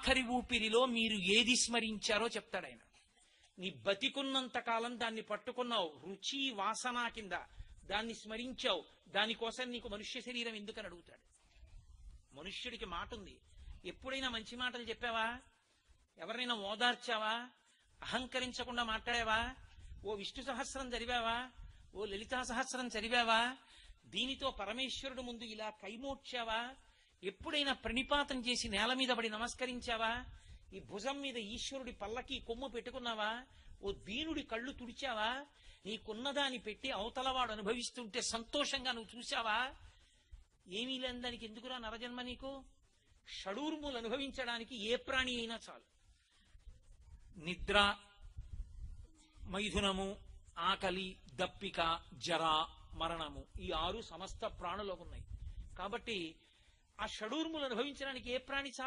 ఆఖరి ఊపిరిలో మీరు ఏది స్మరించారో చెప్తాడు ఆయన. నీ బతికున్నంత కాలం దాన్ని పట్టుకున్నావు, రుచి వాసన కింద దాన్ని స్మరించావు, దానికోసం నీకు మనుష్య శరీరం ఎందుకని అడుగుతాడు. మనుష్యుడికి మాట ఉంది. ఎప్పుడైనా మంచి మాటలు చెప్పావా? ఎవరైనా ఓదార్చావా? అహంకరించకుండా మాట్లాడావా? ఓ విష్ణు సహస్రం చదివావా? ఓ లలితా సహస్రం చదివావా? దీనితో పరమేశ్వరుడు ముందు ఇలా కైమోడ్చావా? ఎప్పుడైనా ప్రణిపాతం చేసి నేల మీద పడి నమస్కరించావా? ఈ భుజం మీద ఈశ్వరుడి పల్లకి కొమ్ము పెట్టుకున్నావా? ఓ దీనుడి కళ్ళు తుడిచావా? నీకున్నదాన్ని పెట్టి అవతలవాడు అనుభవిస్తుంటే సంతోషంగా నువ్వు చూశావా? ఏమీ లేని దానికి ఎందుకురా నరజన్మ నీకు? షడూర్ములు అనుభవించడానికి ఏ ప్రాణి అయినా చాలు. నిద్ర, మైథునము, ఆకలి, దప్పిక, జర, మరణము, ఈ 6 సమస్త ప్రాణులకు ఉన్నాయి. కాబట్టి ఆ షడూర్ములు అనుభవించడానికి ఏ ప్రాణి చాలు?